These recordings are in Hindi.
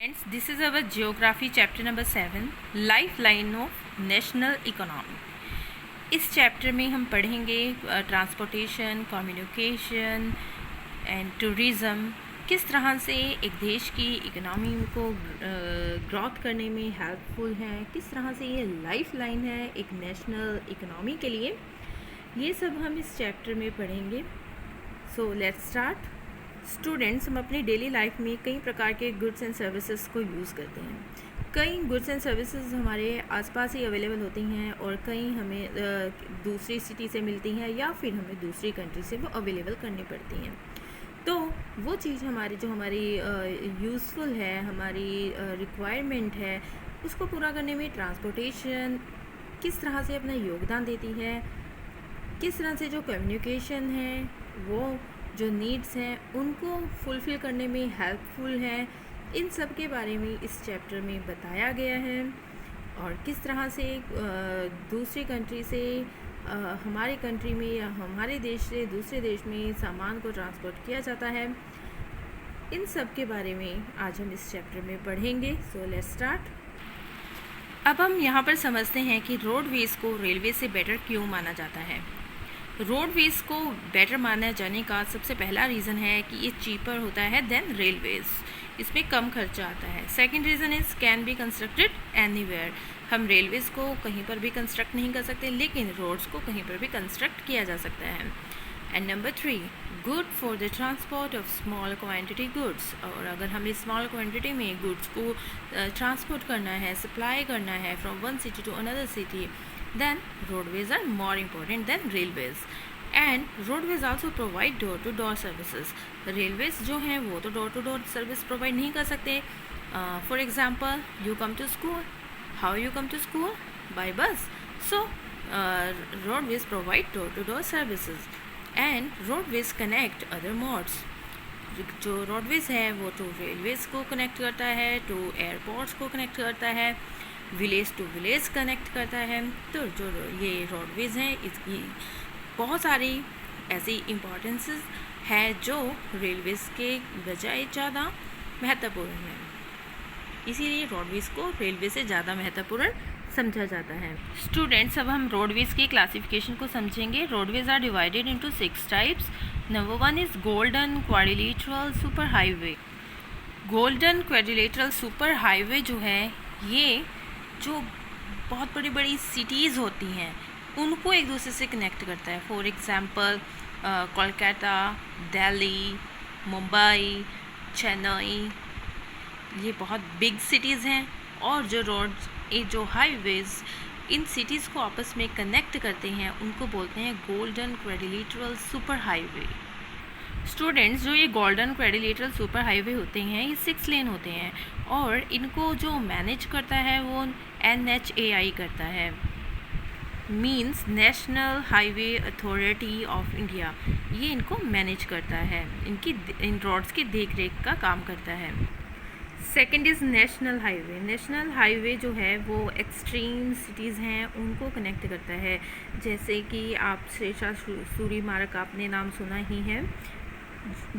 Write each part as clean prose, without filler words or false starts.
Friends, this is our geography chapter number 7, lifeline of national economy. इस चैप्टर में हम पढ़ेंगे ट्रांसपोर्टेशन, कम्युनिकेशन एंड टूरिज़म किस तरह से एक देश की इकोनॉमी को ग्रोथ करने में हेल्पफुल है, किस तरह से ये लाइफलाइन है एक नेशनल इकोनॉमी के लिए। ये सब हम इस चैप्टर में पढ़ेंगे। So let's start. स्टूडेंट्स, हम अपनी डेली लाइफ में कई प्रकार के गुड्स एंड सर्विसेज को यूज़ करते हैं। कई गुड्स एंड सर्विसेज हमारे आसपास ही अवेलेबल होती हैं और कई हमें दूसरी सिटी से मिलती हैं या फिर हमें दूसरी कंट्री से वो अवेलेबल करनी पड़ती हैं। तो वो चीज़ जो हमारी यूज़फुल है, हमारी रिक्वायरमेंट है, उसको पूरा करने में ट्रांसपोर्टेशन किस तरह से अपना योगदान देती है, किस तरह से जो कम्युनिकेशन है वो जो नीड्स हैं उनको फुलफ़िल करने में हेल्पफुल है, इन सब के बारे में इस चैप्टर में बताया गया है। और किस तरह से दूसरी कंट्री से हमारे कंट्री में या हमारे देश से दूसरे देश में सामान को ट्रांसपोर्ट किया जाता है, इन सब के बारे में आज हम इस चैप्टर में पढ़ेंगे। So let's start. अब हम यहाँ पर समझते हैं कि रोडवेज़ को रेलवे से बेटर क्यों माना जाता है। रोडवेज़ को बेटर माना जाने का सबसे पहला रीज़न है कि ये चीपर होता है देन रेलवेज़, इसमें कम खर्चा आता है। Second reason is can be constructed anywhere. हम रेलवेज़ को कहीं पर भी कंस्ट्रक्ट नहीं कर सकते, लेकिन रोड्स को कहीं पर भी कंस्ट्रक्ट किया जा सकता है। And number 3, good for the transport of small quantity goods. और अगर हमें स्मॉल क्वांटिटी में गुड्स को ट्रांसपोर्ट करना है, सप्लाई करना है from one city to another city, then roadways are more important than railways. And roadways also provide door-to-door services. Railways जो हैं वो तो door-to-door service provide नहीं कर सकते. For example, you come to school. How you come to school? By bus. So, roadways provide door-to-door services. And roadways connect other modes. जो रोडवेज़ है वो तो रेलवेज़ को कनेक्ट करता है, टू एयरपोर्ट्स को कनेक्ट करता है, विलेज टू विलेज कनेक्ट करता है। तो जो ये रोडवेज़ हैं इसकी बहुत सारी ऐसी इम्पोर्टेंसेस है जो रेलवेज़ के बजाय ज़्यादा महत्वपूर्ण है, इसीलिए रोडवेज़ को रेलवे से ज़्यादा महत्वपूर्ण समझा जाता है। स्टूडेंट्स, अब हम रोडवेज़ की क्लासिफिकेशन को समझेंगे। Roadways are divided into 6 types. Number 1 is golden quadrilateral super highway. Golden quadrilateral super highway जो है ये जो बहुत बड़ी बड़ी सिटीज़ होती हैं उनको एक दूसरे से कनेक्ट करता है। फॉर एग्ज़ाम्पल कोलकाता, दिल्ली, मुंबई, चेन्नई, ये बहुत बिग सिटीज़ हैं। और जो रोड्स, ये जो हाईवेज़ इन सिटीज़ को आपस में कनेक्ट करते हैं उनको बोलते हैं golden quadrilateral super highway. Students, जो ये गोल्डन क्वाड्रिलेटरल सुपर हाईवे होते हैं ये 6 लेन होते हैं और इनको जो मैनेज करता है वो NHAI करता है, means national highway authority of India. ये इनको मैनेज करता है, इन रोड्स की देख रेख का काम करता है। Second is national highway. National highway जो है वो एक्सट्रीम सिटीज़ हैं उनको कनेक्ट करता है, जैसे कि आप शेषा सूरी मार्ग आपने नाम सुना ही है,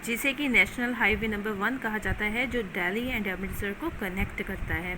जिसे कि नेशनल हाईवे नंबर 1 कहा जाता है, जो दिल्ली एंड अमृतसर को कनेक्ट करता है।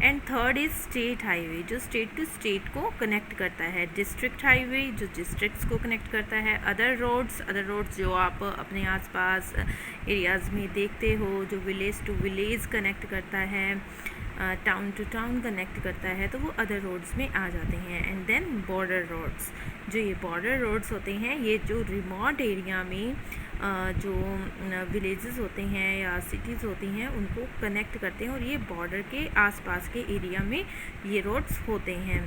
And third is state highway, जो स्टेट टू स्टेट को कनेक्ट करता है। डिस्ट्रिक्ट हाईवे जो डिस्ट्रिक्ट्स को कनेक्ट करता है। अदर रोड्स जो आप अपने आसपास एरियाज़ में देखते हो, जो विलेज टू विलेज कनेक्ट करता है, टाउन टू टाउन कनेक्ट करता है, तो वो अदर रोड्स में आ जाते हैं। एंड देन बॉर्डर रोड्स, जो ये बॉर्डर रोड्स होते हैं ये जो रिमोट एरिया में जो विलेजेस होते हैं या सिटीज़ होती हैं उनको कनेक्ट करते हैं और ये बॉर्डर के आसपास के एरिया में ये रोड्स होते हैं।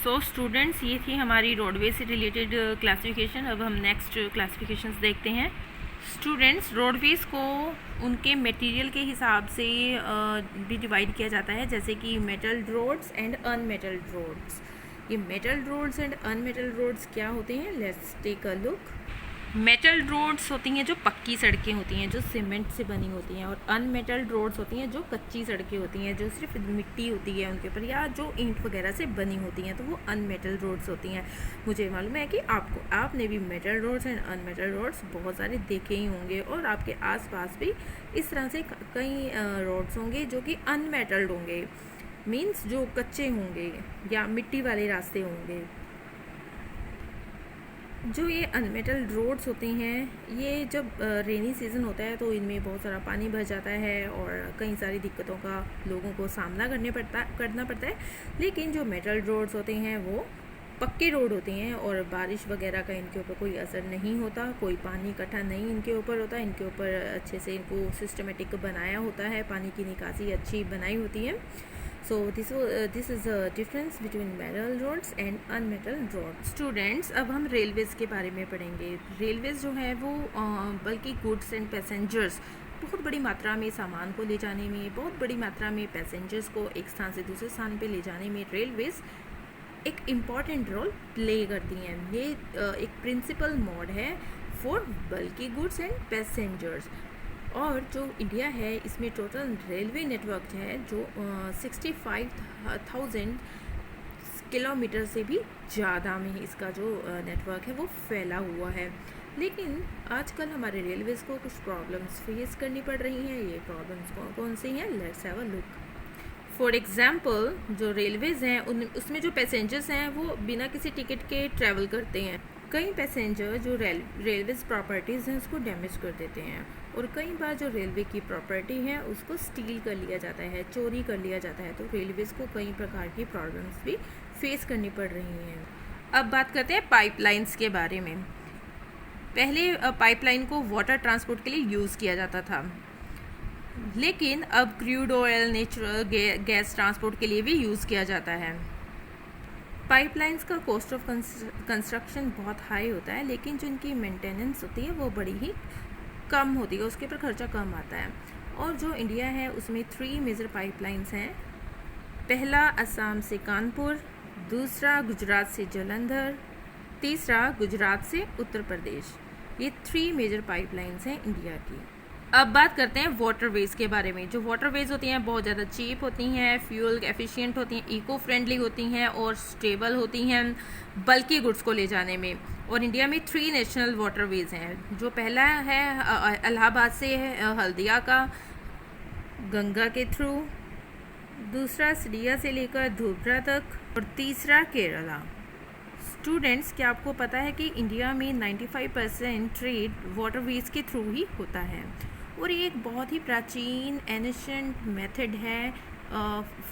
सो स्टूडेंट्स, ये थी हमारी रोडवे से रिलेटेड क्लासिफिकेशन। अब हम नेक्स्ट क्लासिफिकेशंस देखते हैं। स्टूडेंट्स, रोडवेज़ को उनके मटेरियल के हिसाब से भी डिवाइड किया जाता है, जैसे कि metal roads and unmetalled roads. ये metal roads and unmetalled roads क्या होते हैं, let's take a look. Metal roads होती हैं जो पक्की सड़कें होती हैं, जो सीमेंट से बनी होती हैं, और अनमेटल्ड रोड्स होती हैं जो कच्ची सड़कें होती हैं, जो सिर्फ मिट्टी होती है उनके ऊपर, या जो ईंट वगैरह से बनी होती हैं, तो वो अनमेटल्ड रोड्स होती हैं। मुझे मालूम है कि आपने भी metal roads and unmetal roads बहुत सारे देखे ही होंगे, और आपके आसपास भी इस तरह से कई रोड्स होंगे जो कि अनमेटल्ड होंगे, मीन्स जो कच्चे होंगे या मिट्टी वाले रास्ते होंगे। जो ये अनमेटल रोड्स होते हैं, ये जब रेनी सीज़न होता है तो इनमें बहुत सारा पानी भर जाता है और कई सारी दिक्कतों का लोगों को सामना करना पड़ता है। लेकिन जो मेटल रोड्स होते हैं वो पक्के रोड होते हैं और बारिश वगैरह का इनके ऊपर कोई असर नहीं होता, कोई पानी इकट्ठा नहीं इनके ऊपर होता। इनके ऊपर अच्छे से इनको सिस्टमेटिक बनाया होता है, पानी की निकासी अच्छी बनाई होती है। So this is a difference between metal roads and unmetal roads. Students, अब हम रेलवेज़ के बारे में पढ़ेंगे। रेलवेज़ जो है वो बल्कि गुड्स एंड पैसेंजर्स, बहुत बड़ी मात्रा में सामान को ले जाने में, बहुत बड़ी मात्रा में पैसेंजर्स को एक स्थान से दूसरे स्थान पे ले जाने में रेलवेज़ एक इम्पॉर्टेंट रोल प्ले करती हैं। ये एक प्रिंसिपल मोड है फॉर बल्कि गुड्स एंड पैसेंजर्स। और जो इंडिया है इसमें टोटल रेलवे नेटवर्क है जो 65,000 किलोमीटर से भी ज़्यादा में इसका जो नेटवर्क है वो फैला हुआ है। लेकिन आजकल हमारे रेलवेज़ को कुछ प्रॉब्लम्स फेस करनी पड़ रही हैं। ये प्रॉब्लम्स कौन सी हैं? Let's have a look. For example, जो रेलवेज़ हैं उसमें जो पैसेंजर्स हैं वो बिना किसी टिकट के ट्रैवल करते हैं। कई पैसेंजर जो रेलवेज़ प्रॉपर्टीज़ हैं उसको डैमेज कर देते हैं, और कई बार जो रेलवे की प्रॉपर्टी है उसको स्टील कर लिया जाता है, चोरी कर लिया जाता है। तो रेलवेज़ को कई प्रकार की प्रॉब्लम्स भी फेस करनी पड़ रही हैं। अब बात करते हैं पाइपलाइंस के बारे में। पहले पाइपलाइन को वाटर ट्रांसपोर्ट के लिए यूज़ किया जाता था, लेकिन अब crude oil, natural gas transport के लिए भी यूज़ किया जाता है। पाइपलाइंस का कॉस्ट ऑफ कंस्ट्रक्शन बहुत हाई होता है, लेकिन जो इनकी मेंटेनेंस होती है वो बड़ी ही कम होती है, उसके ऊपर खर्चा कम आता है। और जो इंडिया है उसमें 3 मेजर पाइपलाइंस हैं। पहला असम से कानपुर, दूसरा गुजरात से जालंधर, तीसरा गुजरात से उत्तर प्रदेश। ये 3 मेजर पाइपलाइंस हैं इंडिया की। अब बात करते हैं वाटरवेज़ के बारे में। जो वाटरवेज़ होती हैं बहुत ज़्यादा चीप होती हैं, फ्यूल एफिशिएंट होती हैं, इको फ्रेंडली होती हैं और स्टेबल होती हैं बल्कि गुड्स को ले जाने में। और इंडिया में 3 नेशनल वाटरवेज़ हैं। जो पहला है इलाहाबाद से हल्दिया का गंगा के थ्रू, दूसरा सीडिया से लेकर धुबरा तक, और तीसरा केरला। स्टूडेंट्स, क्या आपको पता है कि इंडिया में 95% ट्रेड वाटरवेज़ के थ्रू ही होता है, और ये एक बहुत ही प्राचीन एनिशेंट मेथड है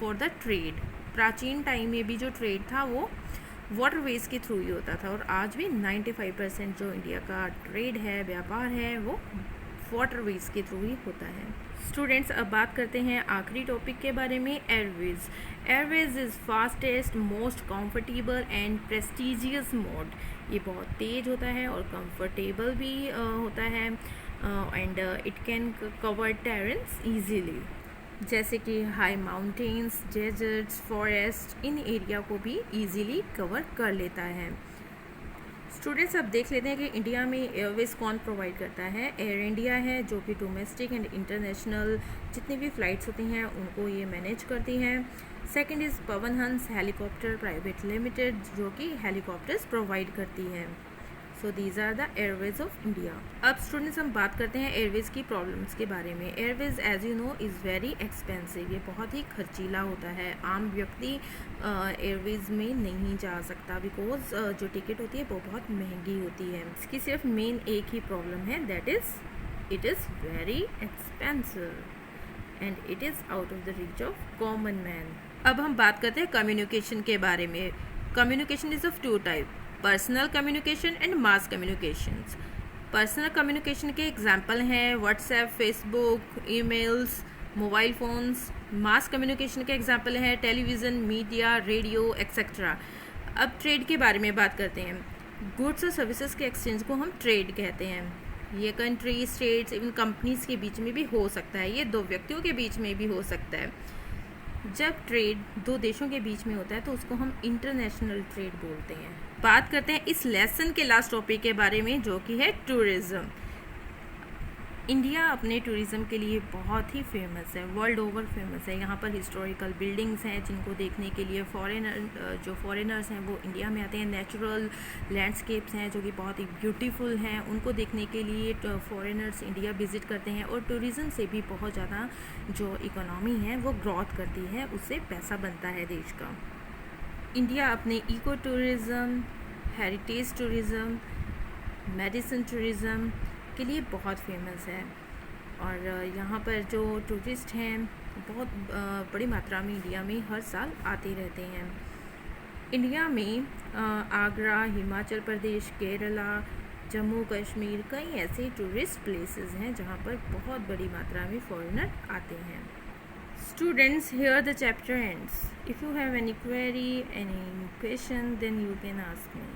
फॉर द ट्रेड। प्राचीन टाइम में भी जो ट्रेड था वो वाटरवेज़ के थ्रू ही होता था, और आज भी 95% जो इंडिया का ट्रेड है, व्यापार है, वो वाटरवेज़ के थ्रू ही होता है। स्टूडेंट्स, अब बात करते हैं आखिरी टॉपिक के बारे में, Airways. Airways is fastest, most comfortable and prestigious mode. ये बहुत तेज़ होता है और कंफर्टेबल भी होता है, and it can cover terrains easily, जैसे कि हाई माउंटेन्स, डेजर्ट्स, फॉरेस्ट, इन एरिया को भी ईजीली कवर कर लेता है। स्टूडेंट्स, अब देख लेते हैं कि इंडिया में एयरवेज़ कौन प्रोवाइड करता है। एयर इंडिया है जो कि डोमेस्टिक एंड इंटरनेशनल जितनी भी फ़्लाइट्स होती हैं उनको ये मैनेज करती हैं। Second is Pawan Hans helicopter private limited, जो कि हेलीकॉप्टर्स प्रोवाइड करती हैं। So these are the airways of India. अब स्टूडेंट्स, हम बात करते हैं एयरवेज़ की प्रॉब्लम्स के बारे में। Airways as you know is very expensive. ये बहुत ही खर्चीला होता है। आम व्यक्ति एयरवेज़ में नहीं जा सकता, बिकॉज जो टिकट होती है वो बहुत महंगी होती है। इसकी सिर्फ मेन एक ही प्रॉब्लम है, that is it is very expensive and it is out of the reach of common man. अब हम बात करते हैं कम्युनिकेशन के बारे में। Communication is of 2 type, personal communication and mass communications. Personal communication के एग्जांपल हैं WhatsApp, Facebook, emails, mobile phones. Mass communication के एग्जांपल हैं टेलीविज़न, मीडिया, रेडियो एक्सेट्रा। अब ट्रेड के बारे में बात करते हैं। गुड्स और सर्विसेज के एक्सचेंज को हम ट्रेड कहते हैं। ये कंट्री, स्टेट्स, इवन कंपनीज़ के बीच में भी हो सकता है, ये 2 व्यक्तियों के बीच में भी हो सकता है। जब ट्रेड 2 देशों के बीच में होता है तो उसको हम इंटरनेशनल ट्रेड बोलते हैं। बात करते हैं इस लेसन के लास्ट टॉपिक के बारे में, जो कि है टूरिज़्म। इंडिया अपने टूरिज़्म के लिए बहुत ही फेमस है, वर्ल्ड ओवर फेमस है। यहाँ पर हिस्टोरिकल बिल्डिंग्स हैं जिनको देखने के लिए फॉरेनर्स हैं वो इंडिया में आते हैं। नेचुरल लैंडस्केप्स हैं जो कि बहुत ही ब्यूटीफुल हैं, उनको देखने के लिए फॉरेनर्स इंडिया विज़िट करते हैं। और टूरिज़्म से भी बहुत ज़्यादा जो इकोनॉमी है वो ग्रोथ करती है, उससे पैसा बनता है देश का। इंडिया अपने eco tourism, heritage tourism, medicine tourism के लिए बहुत फेमस है। और यहाँ पर जो टूरिस्ट हैं बहुत बड़ी मात्रा में इंडिया में हर साल आते रहते हैं। इंडिया में आगरा, हिमाचल प्रदेश, केरला, जम्मू कश्मीर कई ऐसे टूरिस्ट प्लेसेस हैं जहाँ पर बहुत बड़ी मात्रा में फॉरेनर आते हैं। Students, here the chapter ends. If you have any query, any question, then you can ask me.